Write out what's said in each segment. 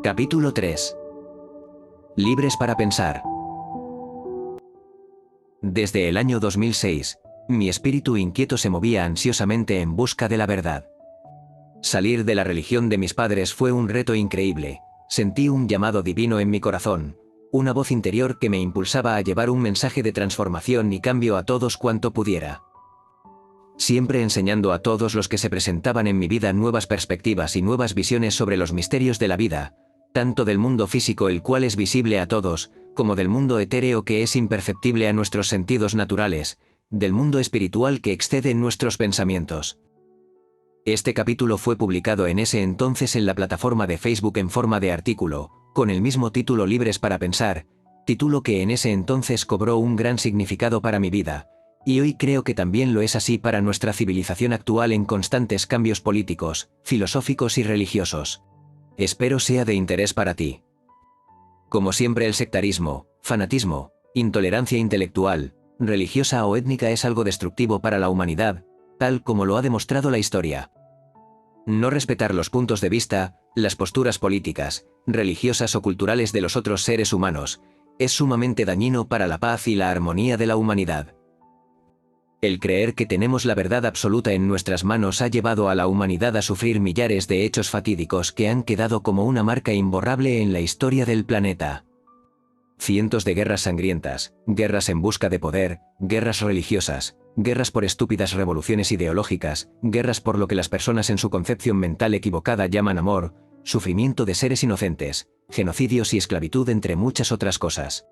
Capítulo 3. Libres para pensar. Desde el año 2006, mi espíritu inquieto se movía ansiosamente en busca de la verdad. Salir de la religión de mis padres fue un reto increíble. Sentí un llamado divino en mi corazón, una voz interior que me impulsaba a llevar un mensaje de transformación y cambio a todos cuanto pudiera. Siempre enseñando a todos los que se presentaban en mi vida nuevas perspectivas y nuevas visiones sobre los misterios de la vida, tanto del mundo físico, el cual es visible a todos, como del mundo etéreo, que es imperceptible a nuestros sentidos naturales, del mundo espiritual que excede nuestros pensamientos. Este capítulo fue publicado en ese entonces en la plataforma de Facebook en forma de artículo, con el mismo título, Libres para pensar, título que en ese entonces cobró un gran significado para mi vida, y hoy creo que también lo es así para nuestra civilización actual en constantes cambios políticos, filosóficos y religiosos. Espero sea de interés para ti. Como siempre, el sectarismo, fanatismo, intolerancia intelectual, religiosa o étnica es algo destructivo para la humanidad, tal como lo ha demostrado la historia. No respetar los puntos de vista, las posturas políticas, religiosas o culturales de los otros seres humanos, es sumamente dañino para la paz y la armonía de la humanidad. El creer que tenemos la verdad absoluta en nuestras manos ha llevado a la humanidad a sufrir millares de hechos fatídicos que han quedado como una marca imborrable en la historia del planeta. Cientos de guerras sangrientas, guerras en busca de poder, guerras religiosas, guerras por estúpidas revoluciones ideológicas, guerras por lo que las personas en su concepción mental equivocada llaman amor, sufrimiento de seres inocentes, genocidios y esclavitud, entre muchas otras cosas.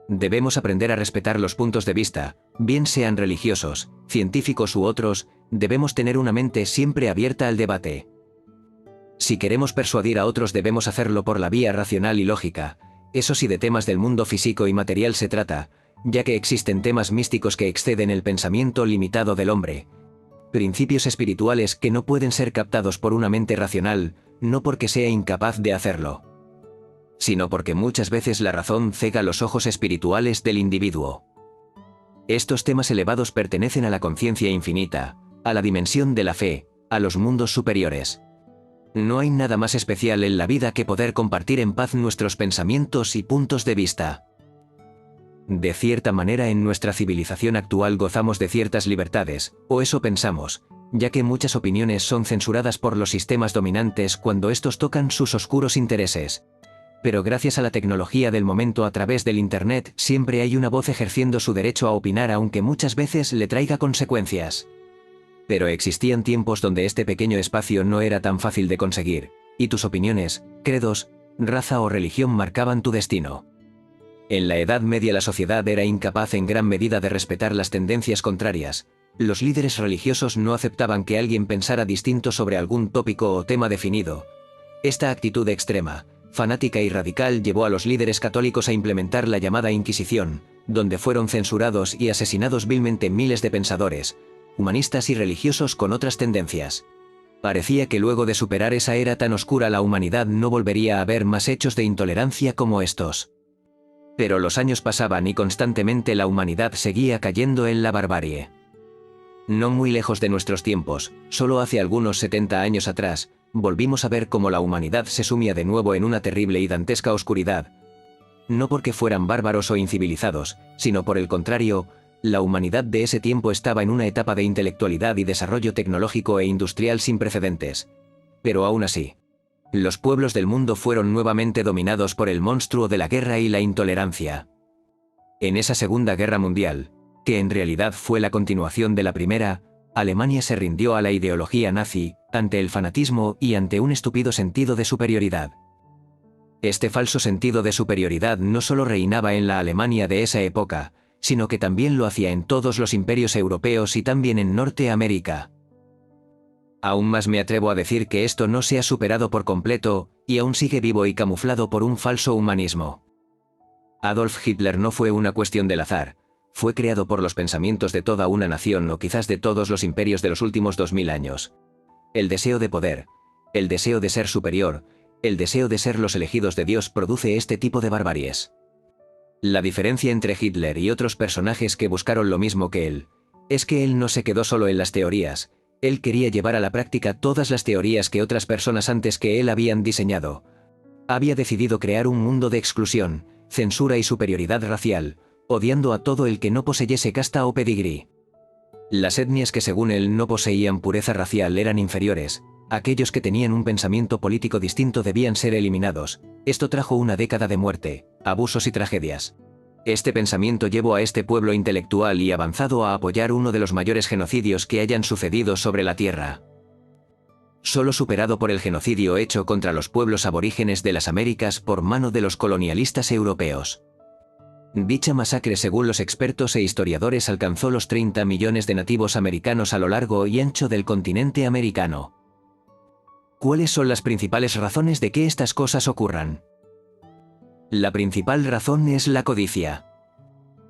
Debemos aprender a respetar los puntos de vista, bien sean religiosos, científicos u otros. Debemos tener una mente siempre abierta al debate. Si queremos persuadir a otros, debemos hacerlo por la vía racional y lógica, eso sí, de temas del mundo físico y material se trata, ya que existen temas místicos que exceden el pensamiento limitado del hombre, principios espirituales que no pueden ser captados por una mente racional, no porque sea incapaz de hacerlo, sino porque muchas veces la razón cega los ojos espirituales del individuo. Estos temas elevados pertenecen a la conciencia infinita, a la dimensión de la fe, a los mundos superiores. No hay nada más especial en la vida que poder compartir en paz nuestros pensamientos y puntos de vista. De cierta manera, en nuestra civilización actual gozamos de ciertas libertades, o eso pensamos, ya que muchas opiniones son censuradas por los sistemas dominantes cuando estos tocan sus oscuros intereses. Pero gracias a la tecnología del momento, a través del Internet, siempre hay una voz ejerciendo su derecho a opinar, aunque muchas veces le traiga consecuencias. Pero existían tiempos donde este pequeño espacio no era tan fácil de conseguir, y tus opiniones, credos, raza o religión marcaban tu destino. En la Edad Media la sociedad era incapaz en gran medida de respetar las tendencias contrarias. Los líderes religiosos no aceptaban que alguien pensara distinto sobre algún tópico o tema definido. Esta actitud extrema, fanática y radical llevó a los líderes católicos a implementar la llamada Inquisición, donde fueron censurados y asesinados vilmente miles de pensadores, humanistas y religiosos con otras tendencias. Parecía que luego de superar esa era tan oscura la humanidad no volvería a haber más hechos de intolerancia como estos. Pero los años pasaban y constantemente la humanidad seguía cayendo en la barbarie. No muy lejos de nuestros tiempos, solo hace algunos 70 años atrás, volvimos a ver cómo la humanidad se sumía de nuevo en una terrible y dantesca oscuridad. No porque fueran bárbaros o incivilizados, sino por el contrario, la humanidad de ese tiempo estaba en una etapa de intelectualidad y desarrollo tecnológico e industrial sin precedentes. Pero aún así, los pueblos del mundo fueron nuevamente dominados por el monstruo de la guerra y la intolerancia. En esa Segunda Guerra Mundial, que en realidad fue la continuación de la primera, Alemania se rindió a la ideología nazi, ante el fanatismo y ante un estúpido sentido de superioridad. Este falso sentido de superioridad no solo reinaba en la Alemania de esa época, sino que también lo hacía en todos los imperios europeos y también en Norteamérica. Aún más me atrevo a decir que esto no se ha superado por completo, y aún sigue vivo y camuflado por un falso humanismo. Adolf Hitler no fue una cuestión del azar, fue creado por los pensamientos de toda una nación o quizás de todos los imperios de los últimos 2000 años. El deseo de poder, el deseo de ser superior, el deseo de ser los elegidos de Dios produce este tipo de barbaries. La diferencia entre Hitler y otros personajes que buscaron lo mismo que él, es que él no se quedó solo en las teorías, él quería llevar a la práctica todas las teorías que otras personas antes que él habían diseñado. Había decidido crear un mundo de exclusión, censura y superioridad racial, odiando a todo el que no poseyese casta o pedigrí. Las etnias que según él no poseían pureza racial eran inferiores, aquellos que tenían un pensamiento político distinto debían ser eliminados. Esto trajo una década de muerte, abusos y tragedias. Este pensamiento llevó a este pueblo intelectual y avanzado a apoyar uno de los mayores genocidios que hayan sucedido sobre la Tierra. Solo superado por el genocidio hecho contra los pueblos aborígenes de las Américas por mano de los colonialistas europeos. Dicha masacre, según los expertos e historiadores, alcanzó los 30 millones de nativos americanos a lo largo y ancho del continente americano. ¿Cuáles son las principales razones de que estas cosas ocurran? La principal razón es la codicia.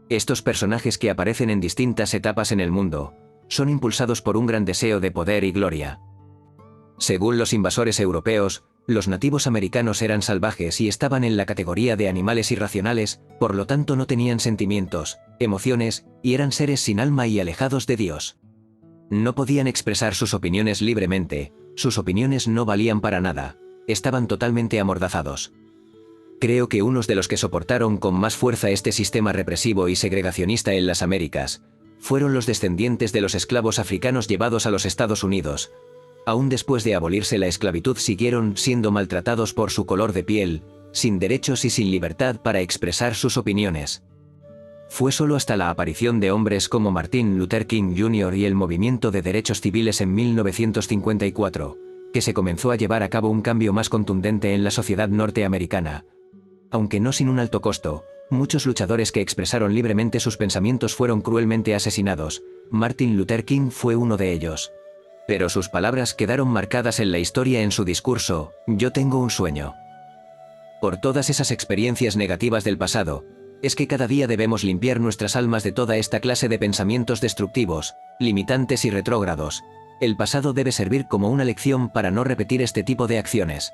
Estos personajes que aparecen en distintas etapas en el mundo, son impulsados por un gran deseo de poder y gloria. Según los invasores europeos, los nativos americanos eran salvajes y estaban en la categoría de animales irracionales, por lo tanto no tenían sentimientos, emociones, y eran seres sin alma y alejados de Dios. No podían expresar sus opiniones libremente, sus opiniones no valían para nada, estaban totalmente amordazados. Creo que unos de los que soportaron con más fuerza este sistema represivo y segregacionista en las Américas, fueron los descendientes de los esclavos africanos llevados a los Estados Unidos. Aún después de abolirse la esclavitud siguieron siendo maltratados por su color de piel, sin derechos y sin libertad para expresar sus opiniones. Fue solo hasta la aparición de hombres como Martin Luther King Jr. y el movimiento de derechos civiles en 1954, que se comenzó a llevar a cabo un cambio más contundente en la sociedad norteamericana. Aunque no sin un alto costo, muchos luchadores que expresaron libremente sus pensamientos fueron cruelmente asesinados. Martin Luther King fue uno de ellos. Pero sus palabras quedaron marcadas en la historia en su discurso, "Yo tengo un sueño". Por todas esas experiencias negativas del pasado, es que cada día debemos limpiar nuestras almas de toda esta clase de pensamientos destructivos, limitantes y retrógrados. El pasado debe servir como una lección para no repetir este tipo de acciones.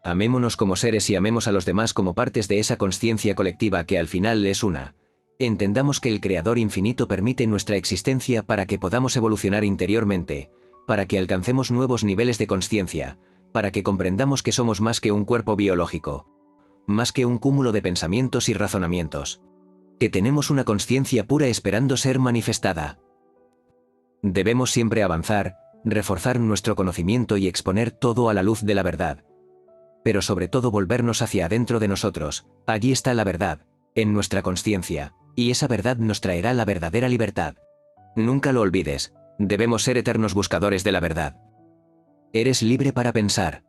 Amémonos como seres y amemos a los demás como partes de esa conciencia colectiva que al final es una. Entendamos que el Creador infinito permite nuestra existencia para que podamos evolucionar interiormente, para que alcancemos nuevos niveles de conciencia, para que comprendamos que somos más que un cuerpo biológico, más que un cúmulo de pensamientos y razonamientos, que tenemos una conciencia pura esperando ser manifestada. Debemos siempre avanzar, reforzar nuestro conocimiento y exponer todo a la luz de la verdad. Pero sobre todo volvernos hacia adentro de nosotros, allí está la verdad, en nuestra conciencia, y esa verdad nos traerá la verdadera libertad. Nunca lo olvides, debemos ser eternos buscadores de la verdad. Eres libre para pensar.